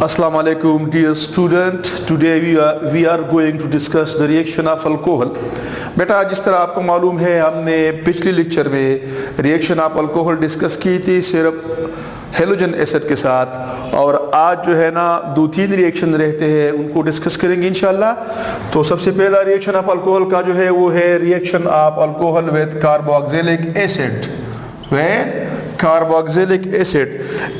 Assalamu alaikum dear student. Today we are going to discuss the reaction of alcohol. बेटा जिस तरह आपको मालूम है हमने पिछले लेक्चर में रिएक्शन ऑफ अल्कोहल डिस्कस की थी सिर्फ हेलोजन एसिड के साथ, और आज जो है ना 2-3 रिएक्शन रहते हैं उनको डिस्कस करेंगे इंशाल्लाह। तो सबसे पहला रिएक्शन ऑफ अल्कोहल का जो है वो है reaction of alcohol with carboxylic acid. Carboxylic acid,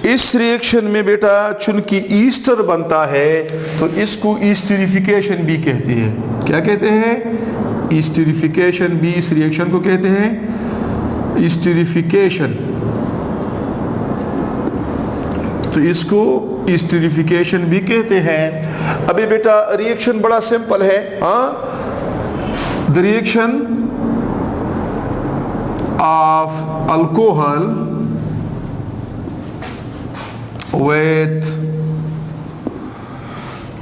इस रिएक्शन में बेटा चूंकि ईस्टर बनता है तो इसको ईस्टरिफिकेशन भी कहते हैं। क्या कहते हैं? ईस्टरिफिकेशन भी इस रिएक्शन को कहते हैं, ईस्टरिफिकेशन। तो इसको ईस्टरिफिकेशन भी कहते हैं। अभी बेटा रिएक्शन बड़ा सिंपल है। The reaction of alcohol with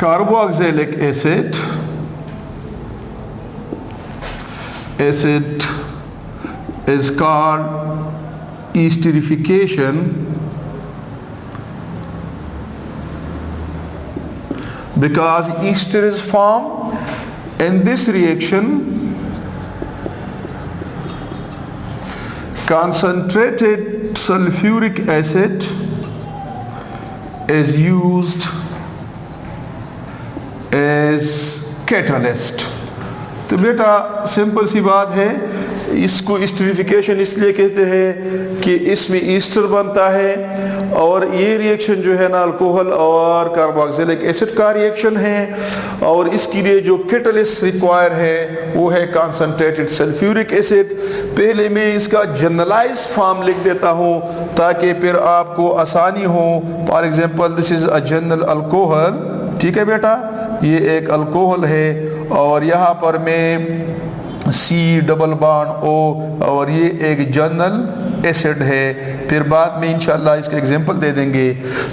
carboxylic acid is called esterification because ester is formed in this reaction. Concentrated sulfuric acid is used as catalyst. तो बेटा सिंपल सी बात है, इसको ईस्टरिफिकेशन इसलिए कहते हैं कि इसमें ईस्टर बनता है, और ये रिएक्शन जो है ना अल्कोहल और कार्बोक्सिलिक एसिड का रिएक्शन है, और इसके लिए जो कैटलिस्ट रिक्वायर है वो है कंसंट्रेटेड सल्फ्यूरिक एसिड। पहले मैं इसका जनरलाइज फॉर्म लिख देता हूँ ताकि फिर आपको आसानी हो। For example this is a general alcohol. ठीक है बेटा, ये एक अल्कोहल है और यहाँ पर मैं सी डबल बॉन्ड ओ, और ये एक जनरल एसिड है। फिर बाद में इंशाल्लाह इसका एग्जांपल दे देंगे।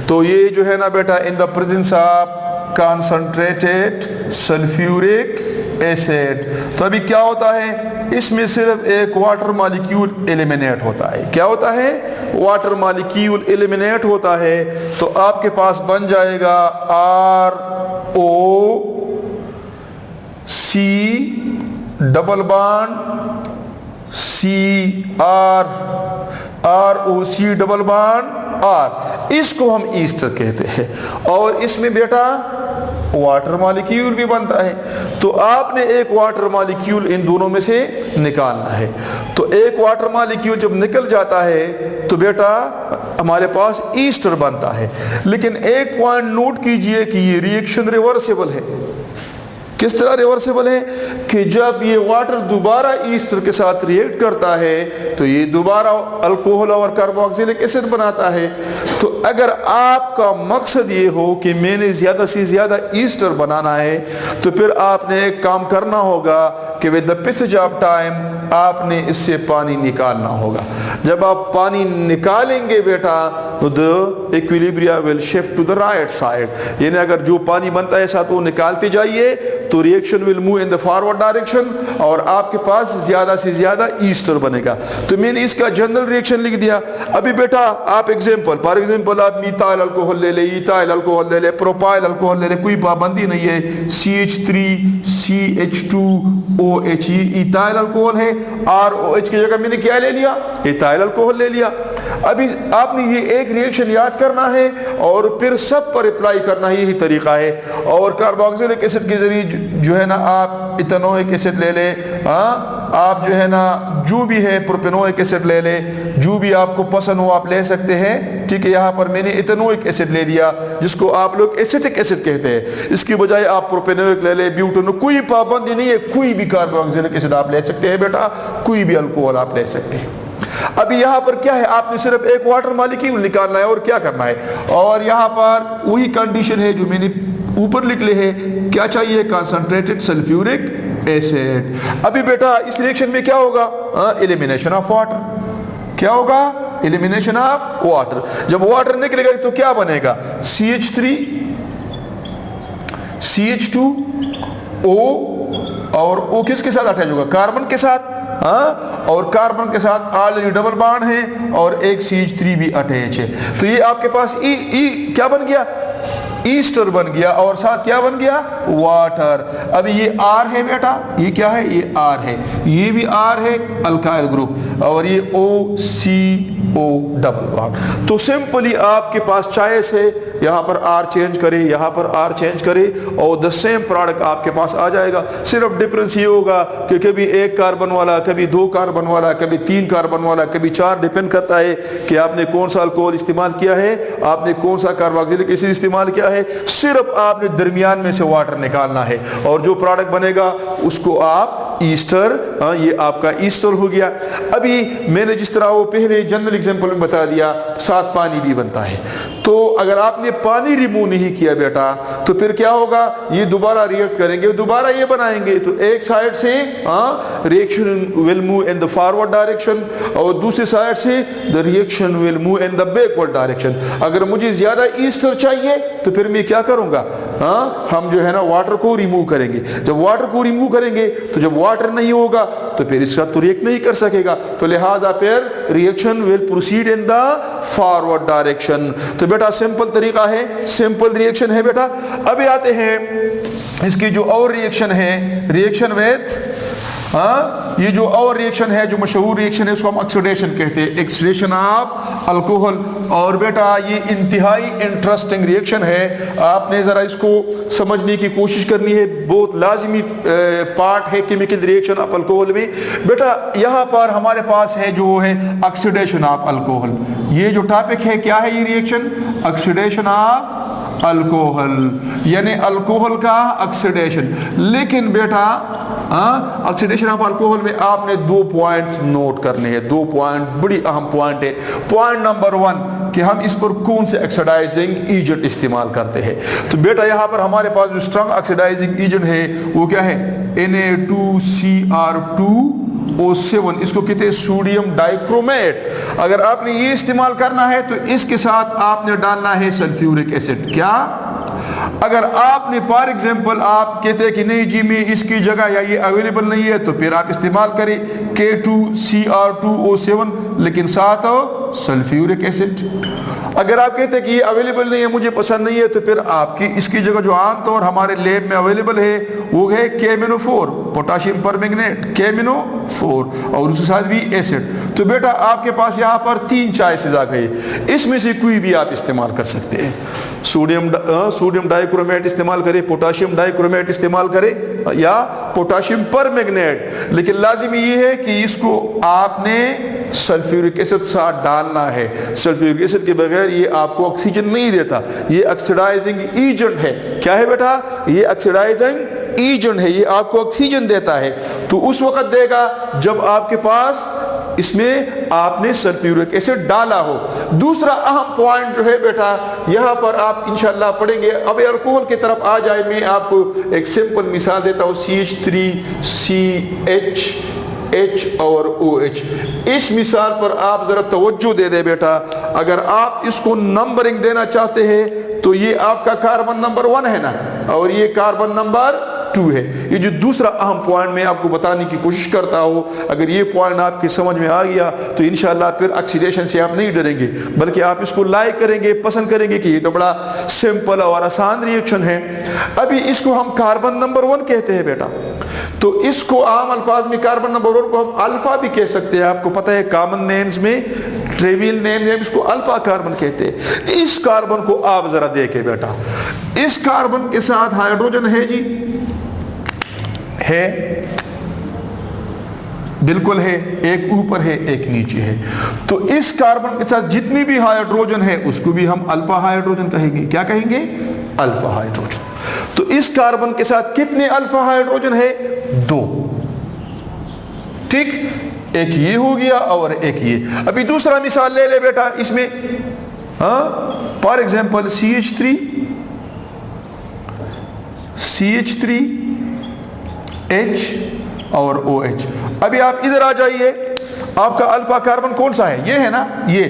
तो ये जो है ना बेटा in the presence of concentrated sulphuric acid, तो अभी क्या होता है, इसमें सिर्फ एक वाटर मॉलिक्यूल एलिमिनेट होता है। क्या होता है? वाटर मॉलिक्यूल एलिमिनेट होता है। तो आपके पास बन जाएगा RO C double bond ROC double bond R। इसको हम ईस्टर कहते हैं, और इसमें बेटा वाटर मॉलिक्यूल भी बनता है। तो आपने एक वाटर मॉलिक्यूल इन दोनों में से निकालना है। तो एक वाटर मॉलिक्यूल जब निकल जाता है तो बेटा हमारे पास ईस्टर बनता है। लेकिन एक पॉइंट नोट कीजिए कि ये रिएक्शन रिवर्सिबल है। किस तरह रिवर्सिबल है कि जब ये वाटर दोबारा ईस्टर के साथ रिएक्ट करता है तो ये दोबारा अल्कोहल और कार्बोक्सिलिक एसिड बनाता है। तो अगर आपका मकसद ये हो कि मैंने ज़्यादा से ज़्यादा ईस्टर बनाना है तो फिर आपने एक काम करना होगा कि with the passage of time आपने इससे पानी निकालना होगा। जब आप पानी निकालेंगे बेटा तो the equilibrium will shift to the right side, यानी अगर जो पानी बनता है साथ वो निकालते जाइए तो reaction will move in the forward direction और आपके पास ज्यादा से ज्यादा ईस्टर बनेगा। तो मैंने इसका जनरल रिएक्शन लिख दिया। अभी बेटा आप एग्जांपल, फॉर एग्जांपल आप मिथाइल अल्कोहल ले ले, इथाइल अल्कोहल ले ले, प्रोपाइल अल्कोहल ले ले, कोई पाबंदी नहीं है। CH3CH2OH इथाइल अल्कोहल है, ROH की जगह मैंने क्या ले लिया? इथाइल अल्कोहल ले लिया। अभी आपने ये एक रिएक्शन याद करना है और फिर सब पर अप्लाई करना है, यही तरीका है। और कार्बोक्सिलिक एसिड के जरिए जो है ना आप इथेनोइक एसिड ले ले, आप जो है ना जो भी है प्रोपेनोइक एसिड ले ले, जो भी आपको पसंद हो आप ले सकते हैं। ठीक है, यहाँ पर मैंने इथेनोइक एसिड ले लिया जिसको आप लोग एसिटिक एसिड कहते हैं। इसकी बजाय आप प्रोपेनोइक ले ले, ब्यूटेनो, कोई पाबंदी नहीं है, कोई भी कार्बोक्सिलिक एसिड आप ले सकते हैं बेटा, कोई भी अल्कोहल आप ले सकते हैं। अभी यहाँ पर क्या है, आपने सिर्फ एक वाटर मॉलिक्यूल निकालना है और क्या करना है, और यहाँ पर वही कंडीशन है जो मैंने ऊपर लिख ले है। क्या चाहिए? Concentrated sulphuric acid. अभी बेटा इस रिएक्शन में क्या होगा? Elimination of water. क्या होगा? Elimination of water. जब वाटर निकलेगा तो क्या बनेगा? CH3 CH2O, और O किसके साथ अटैच होगा? कार्बन के साथ। और कार्बन के साथ ऑलरेडी डबल बॉन्ड है और एक CH3 भी अटैच है। तो ये आपके पास ई क्या बन गया? ईस्टर बन गया और साथ क्या बन गया, वाटर। अभी ये R है बेटा, ये क्या है, ये R है, ये भी R है अल्काइल ग्रुप, और ये OCO डबल बॉन्ड। तो सिंपली आपके पास चॉइस है, यहाँ पर R चेंज करे, यहाँ पर R चेंज करे और द सेम प्रोडक्ट आपके पास आ जाएगा। सिर्फ डिफरेंस ये होगा कि कभी 1 कार्बन वाला, कभी 2 कार्बन वाला, कभी 3 कार्बन वाला, कभी 4, डिपेंड करता है कि आपने कौन सा अल्कोहल इस्तेमाल किया है, आपने कौन सा कार्बोक्सिलिक एसिड इस्तेमाल किया है। सिर्फ आपने दरमियान में से वाटर निकालना है और जो प्रोडक्ट बनेगा उसको आप ईस्टर, ये आपका ईस्टर हो गया। अभी मैंने जिस तरह वो पहले जनरल एग्जांपल में बता दिया, साथ पानी भी बनता है। तो अगर आपने पानी रिमूव नहीं किया बेटा तो फिर क्या होगा, ये दोबारा रिएक्ट करेंगे, दोबारा ये बनाएंगे। तो एक साइड से reaction will move in the forward direction और दूसरी साइड से the reaction will move in the backward direction. अगर मुझे ज्यादा ईस्टर चाहिए तो फिर मैं क्या करूंगा, हम जो है ना वाटर को रिमूव करेंगे। जब वाटर को रिमूव करेंगे तो जब वाटर नहीं होगा तो फिर इसका तो रिएक्ट नहीं कर सकेगा, तो लिहाजा फिर reaction will proceed in the forward direction. तो बेटा सिंपल तरीका है, सिंपल रिएक्शन है बेटा। अभी आते हैं इसकी जो और रिएक्शन है, रिएक्शन विद ये जो और रिएक्शन है, जो मशहूर रिएक्शन है, उसको हम ऑक्सीडेशन कहते हैं, ऑक्सीडेशन ऑफ अल्कोहल। और बेटा ये इंतहाई इंटरेस्टिंग रिएक्शन है, आपने ज़रा इसको समझने की कोशिश करनी है, बहुत लाजमी पार्ट है केमिकल रिएक्शन ऑफ अल्कोहल में। बेटा यहाँ पर हमारे पास है जो है ऑक्सीडेशन ऑफ अल्कोहल। ये जो टॉपिक है क्या है, ये रिएक्शन ऑक्सीडेशन ऑफ अल्कोहल, यानी अल्कोहल का ऑक्सीडेशन। लेकिन बेटा ऑक्सीडेशन ऑफ अल्कोहल में आपने 2 पॉइंट्स नोट करने हैं, 2 पॉइंट बड़ी अहम पॉइंट है। पॉइंट नंबर 1 कि हम इस पर कौन से ऑक्सीडाइजिंग एजेंट इस्तेमाल करते हैं। तो बेटा यहाँ पर हमारे पास जो स्ट्रॉन्ग ऑक्सीडाइजिंग एजेंट है वो क्या है, Na2Cr2O7, इसको कहते हैं सोडियम डाइक्रोमेट। अगर आपने ये इस्तेमाल करना है तो इसके साथ आपने डालना है सल्फ्यूरिक एसिड। क्या, अगर आपने फॉर एग्जांपल आप कहते हैं कि नहीं जी मैं इसकी जगह या ये अवेलेबल नहीं है, तो फिर आप इस्तेमाल करें K2Cr2O7 लेकिन साथ सल्फ्यूरिक एसिड। अगर आप कहते हैं कि ये अवेलेबल नहीं है, मुझे पसंद नहीं है, तो फिर आपकी इसकी जगह जो आमतौर हमारे लैब में अवेलेबल है वो है KMnO4, पोटाशियम परमैंगनेट, KMnO4, और उसके साथ भी एसिड। तो बेटा आपके पास यहाँ पर 3 चॉइसेस आ गए, इसमें से कोई भी आप इस्तेमाल कर सकते हैं। सोडियम डाइक्रोमेट इस्तेमाल करें, पोटाशियम डाइक्रोमेट इस्तेमाल करें या पोटाशियम परमैंगनेट, लेकिन लाजिमी ये है कि इसको आपने सल्फ्यूरिक एसिड साथ डालना है। सल्फ्यूरिक एसिड के बगैर ये आपको ऑक्सीजन नहीं देता, ये ऑक्सीडाइजिंग एजेंट है। क्या है बेटा, ये ऑक्सीडाइजिंग एजेंट है, ये आपको ऑक्सीजन देता है। तो उस वक्त देगा जब आपके पास इसमें आपने सल्फ्यूरिक एसिड डाला हो। दूसरा अहम पॉइंट जो है बेटा, यहाँ पर आप इंशाल्लाह पढ़ेंगे। अब अल्कोहल की तरफ आ जाए, मैं आपको एक सिंपल मिसाल देता हूँ, CH3CH और OH। इस मिसाल पर आप जरा तवज्जो दे दे बेटा। अगर आप इसको नंबरिंग देना चाहते हैं तो ये आपका कार्बन नंबर 1 है ना, और ये कार्बन नंबर 2 है। ये जो दूसरा अहम पॉइंट मैं आपको बताने की कोशिश करता हूँ, अगर ये पॉइंट आपकी समझ में आ गया तो इंशाल्लाह फिर ऑक्सीडेशन से आप नहीं डरेंगे, बल्कि आप इसको लाइक करेंगे, पसंद करेंगे कि ये तो बड़ा सिंपल और आसान रिएक्शन है। अभी इसको हम कार्बन नंबर 1 कहते हैं बेटा। तो इसको आम अल्फाज में कार्बन नंबर 1 को हम अल्फा भी कह सकते हैं। आपको पता है कॉमन नेम्स में, ट्रिवियल नेम में इसको अल्फा कार्बन कहते हैं। इस कार्बन को आप जरा देखें बेटा, इस कार्बन के साथ हाइड्रोजन है जी, है, बिल्कुल है, एक ऊपर है एक नीचे है। तो इस कार्बन के साथ जितनी भी हाइड्रोजन है उसको भी हम अल्फा हाइड्रोजन कहेंगे। क्या कहेंगे, अल्फा हाइड्रोजन। तो इस कार्बन के साथ कितने अल्फा हाइड्रोजन है, 2, ठीक, एक ये हो गया और एक ये। अभी दूसरा मिसाल ले ले बेटा, इसमें फॉर एग्जांपल CH3H और OH। अभी आप इधर आ जाइए, आपका अल्फा कार्बन कौन सा है, ये है ना, ये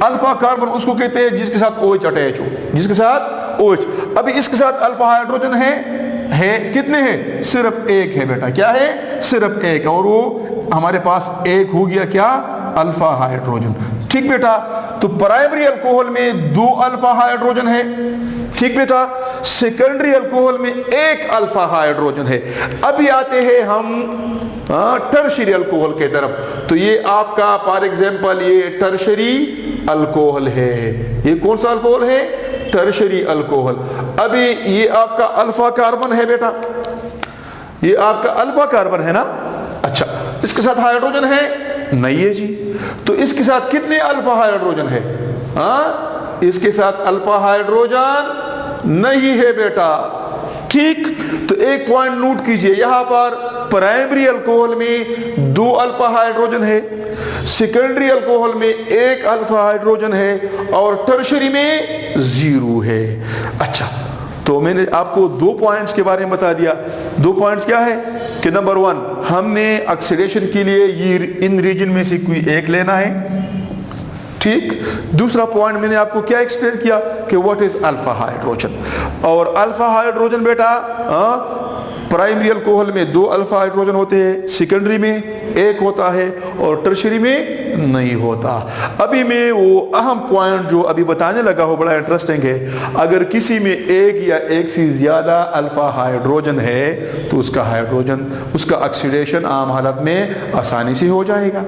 अल्फा कार्बन उसको कहते हैं जिसके साथ OH अटैच हो, जिसके साथ OH। अभी इसके साथ अल्फा हाइड्रोजन है कितने हैं, सिर्फ एक है बेटा। क्या है, सिर्फ एक, और वो हमारे पास एक हो गया क्या, अल्फा हाइड्रोजन। ठीक बेटा, तो प्राइमरी अल्कोहल में 2 अल्फा हाइड्रोजन है, ठीक बेटा, सेकेंडरी अल्कोहल में एक अल्फा हाइड्रोजन है। अभी आते हैं हम टर्शरी अल्कोहल के तरफ। तो ये आपका फॉर एग्जांपल ये टर्शरी अल्कोहल है। ये कौन सा अल्कोहल है? Tertiary alcohol. अभी ये आपका अल्फा कार्बन है बेटा, ये आपका अल्फा कार्बन है ना। अच्छा, इसके साथ हाइड्रोजन है? नहीं है जी। तो इसके साथ कितने अल्फा हाइड्रोजन है? इसके साथ अल्फा हाइड्रोजन नहीं है बेटा। ठीक, तो एक पॉइंट नोट कीजिए, यहां पर प्राइमरी अल्कोहल में 2 अल्फा हाइड्रोजन है, सेकेंडरी अल्कोहल में 1 अल्फा हाइड्रोजन है और टर्शरी में 0 है। अच्छा, तो मैंने आपको 2 पॉइंट्स के बारे में बता दिया। 2 पॉइंट्स क्या है कि नंबर 1, हमने ऑक्सीडेशन के लिए ये इन रीजन में से कोई एक लेना है। ठीक, दूसरा पॉइंट मैंने आपको क्या एक्सप्लेन किया कि व्हाट इज अल्फा हाइड्रोजन। और अल्फा हाइड्रोजन बेटा प्राइमरी अल्कोहल में 2 अल्फा हाइड्रोजन होते हैं, सेकेंडरी में 1 होता है और टर्शरी में नहीं होता। अभी मैं वो अहम पॉइंट जो अभी बताने लगा हूँ बड़ा इंटरेस्टिंग है। अगर किसी में 1 या 1 से ज्यादा अल्फा हाइड्रोजन है तो उसका ऑक्सीडेशन आम हालत में आसानी से हो जाएगा।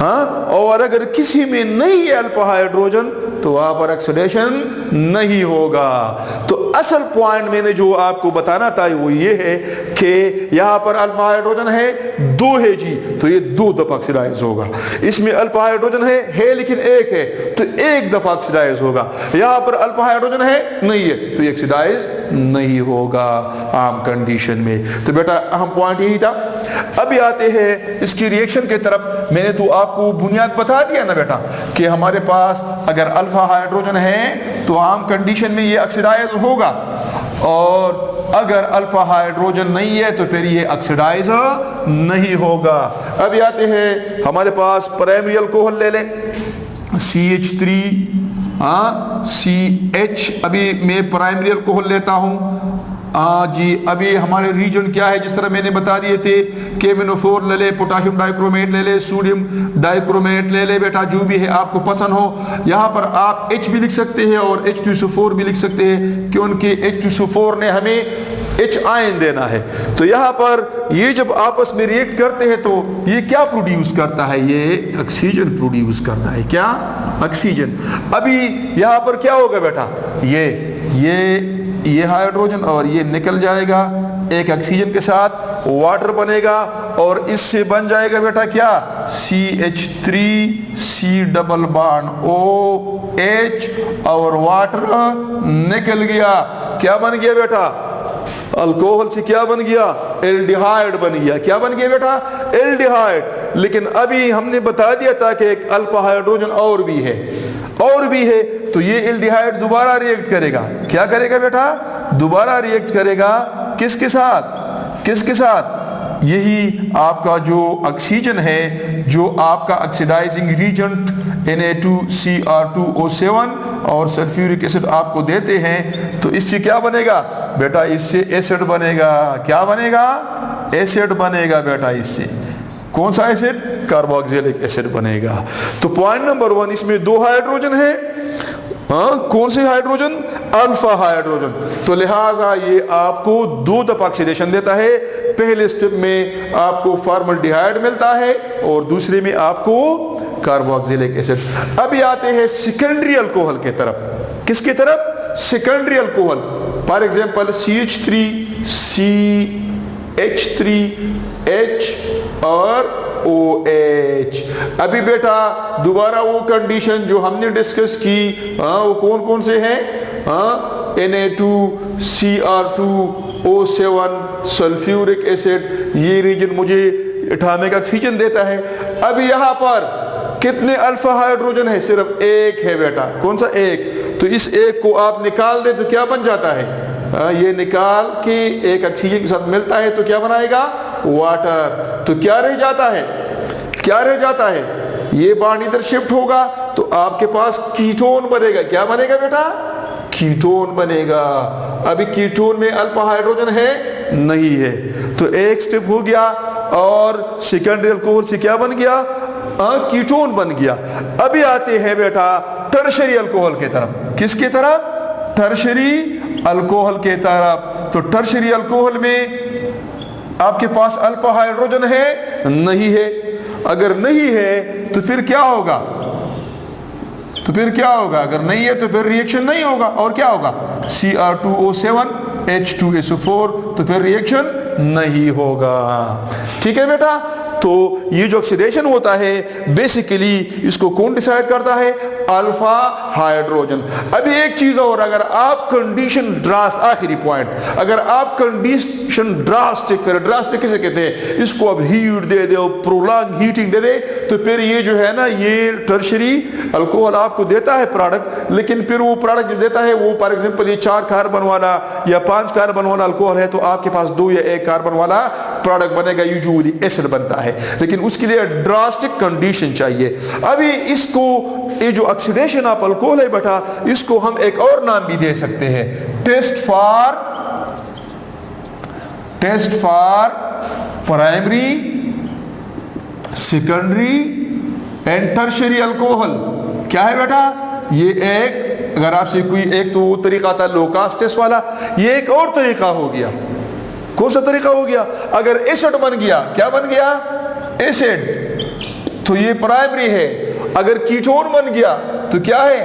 और अगर किसी में नहीं है अल्फा हाइड्रोजन तो वहां पर ऑक्सीडेशन नहीं होगा। तो असल पॉइंट मैंने जो आपको बताना था वो ये है कि यहां पर अल्फा हाइड्रोजन है 2 है जी, तो ये 2 दफा ऑक्सीडाइज होगा। इसमें अल्फा हाइड्रोजन है लेकिन 1 है तो 1 दफा ऑक्सीडाइज होगा। यहां पर अल्फा हाइड्रोजन है नहीं है तो ये ऑक्सीडाइज नहीं होगा आम कंडीशन में। तो बेटा अहम पॉइंट यही था। अभी आते हैं इसकी रिएक्शन की तरफ। मैंने तो आपको बुनियाद बता दिया ना बेटा कि हमारे पास अगर अल्फा हाइड्रोजन है तो आम कंडीशन में ये ऑक्सीडाइज होगा, और अगर अल्फा हाइड्रोजन नहीं है तो फिर ये ऑक्सीडाइज नहीं होगा। अभी आते हैं हमारे पास प्राइमरी अल्कोहल ले लें, CH3 CH। अभी मैं प्राइमरी अल्कोहल लेता हूं जी। अभी हमारे रीजन क्या है, जिस तरह मैंने बता दिए थे, KMnO4 ले ले, पोटाशियम डाइक्रोमेट ले ले, सोडियम डाइक्रोमेट ले ले बेटा, जो भी है आपको पसंद हो। यहाँ पर आप H भी लिख सकते हैं और H2SO4 भी लिख सकते हैं, क्योंकि H2SO4 ने हमें H आयन देना है। तो यहाँ पर ये जब आपस में रिएक्ट करते हैं तो ये क्या प्रोड्यूस करता है? ये ऑक्सीजन प्रोड्यूस करता है। क्या? ऑक्सीजन। अभी यहाँ पर क्या होगा बेटा, ये हाइड्रोजन और ये निकल जाएगा, एक ऑक्सीजन के साथ वाटर बनेगा और इससे बन जाएगा बेटा क्या? CH3C डबल बॉन्ड OH और वाटर निकल गया। क्या बन गया बेटा? अल्कोहल से क्या बन गया? एल्डिहाइड बन गया। क्या बन गया बेटा? एल्डिहाइड। लेकिन अभी हमने बता दिया था कि एक अल्फा हाइड्रोजन और भी है, तो ये एल्डिहाइड दोबारा रिएक्ट करेगा। क्या करेगा बेटा? दोबारा रिएक्ट करेगा। किसके साथ? यही आपका जो ऑक्सीजन है, जो आपका ऑक्सीडाइजिंग रीजेंट Na2Cr2O7 और सल्फ्यूरिक एसिड आपको देते हैं। तो इससे क्या बनेगा बेटा? इससे एसिड बनेगा। क्या बनेगा? एसिड बनेगा बेटा। इससे कौन सा एसिड? कार्बोक्सिलिक एसिड बनेगा। तो पॉइंट नंबर 1, इसमें 2 हाइड्रोजन है। कौन से हाइड्रोजन? Alpha hydrogen. तो लिहाजा ये आपको 2 दफा ऑक्सीडेशन देता है। पहले स्टेप में आपको फॉर्मल्डिहाइड मिलता है और दूसरे में आपको कार्बोक्सिलिक एसिड। अभी आते हैं सेकेंडरी अल्कोहल के तरफ। किसकी तरफ? Secondary alcohol. For example CH3 CH3H और OH। अभी बेटा दोबारा वो कंडीशन जो हमने डिस्कस की, वो कौन कौन से हैं? Na2Cr2O7 सल्फ्यूरिक एसिड, ये रीजन मुझे एटॉमिक ऑक्सीजन देता है। अभी यहाँ पर कितने अल्फा हाइड्रोजन है? सिर्फ 1 है बेटा। कौन सा? 1। तो इस 1 को आप निकाल दे तो क्या बन जाता है? ये निकाल के एक ऑक्सीजन के साथ मिलता है तो क्या बनाएगा? वाटर। तो क्या रह जाता है? ये बॉन्ड इधर शिफ्ट होगा तो आपके पास कीटोन बनेगा। क्या बनेगा बेटा? कीटोन बनेगा। अभी कीटोन में अल्फा हाइड्रोजन है? नहीं है। तो एक स्टेप हो गया और सेकेंडरी अल्कोहल से क्या बन गया? कीटोन बन गया। अभी आते हैं बेटा टर्शरी अल्कोहल की तरफ। किसकी तरफ? टर्शरी अल्कोहल के तरफ। तो टर्शरी अल्कोहल में आपके पास अल्फा हाइड्रोजन है, नहीं है। अगर नहीं है तो फिर क्या होगा, तो फिर क्या होगा, अगर नहीं है तो फिर रिएक्शन नहीं होगा, और क्या होगा, Cr2O7 H2SO4, तो फिर रिएक्शन नहीं होगा। ठीक है बेटा। तो ये जो ऑक्सीडेशन होता है बेसिकली इसको कौन डिसाइड करता है, अल्फा हाइड्रोजन। अभी एक चीज और, अगर आप कंडीशन ड्रास्ट, आखिरी पॉइंट, अगर आप कंडीशन ड्रास्टिक करें, ड्रास्टिक किसे कहते हैं, इसको अब हीट दे दे, प्रोलॉन्ग हीटिंग दे दे, तो फिर ये जो है ना, ये टर्शरी अल्कोहल आपको देता है प्रोडक्ट, लेकिन फिर वो प्रोडक्ट जो देता है वो फॉर एग्जांपल ये 4 कार्बन वाला या 5 कार्बन वाला अल्कोहल है, तो आपके पास 2 या 1 कार्बन वाला प्रोडक्ट बनेगा, यूजुअली एसिड बनता है, लेकिन उसके लिए ड्रास्टिक कंडीशन चाहिए। अभी इसको, ये जो ऑक्सीडेशन ऑफ अल्कोहल है बेटा, इसको हम एक और नाम भी दे सकते हैं, test for primary, secondary and tertiary alcohol. क्या है बेटा, ये एक, अगर आपसे कोई एक तो तरीका था लोकास टेस्ट वाला, ये एक और तरीका हो गया। कौन सा तरीका हो गया, अगर एसिड बन गया, क्या बन गया, एसिड, तो ये प्राइमरी है। अगर कीटोन बन गया तो क्या है,